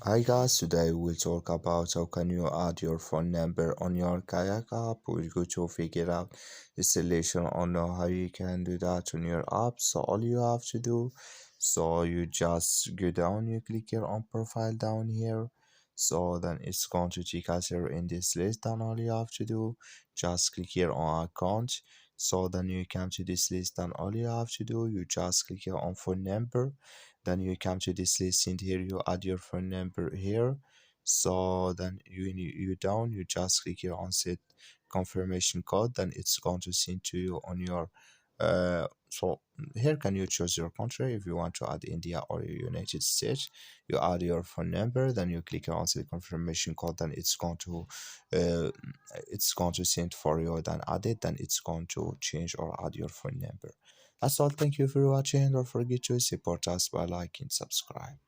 Hi guys, today we'll talk about how can you add your phone number on your Kayak app. We're going to figure out installation on how you can do that on your app. So all you have to do, so you just go down, you click here on profile down here. So then it's going to take us here in this list. Then all you have to do, just click here on account. So then you come to this list. Then all you have to do, you just click here on phone number. Then you come to this list and here you add your phone number here. So then you down, you just click here on set confirmation code. Then it's going to send to you on your so here can you choose your country if you want to add India or United States. You add your phone number, then you click on set confirmation code. Then uh, it's going to send for you. Then add it, then it's going to change or add your phone number. That's all. Thank you for watching. Don't forget to support us by liking, subscribe.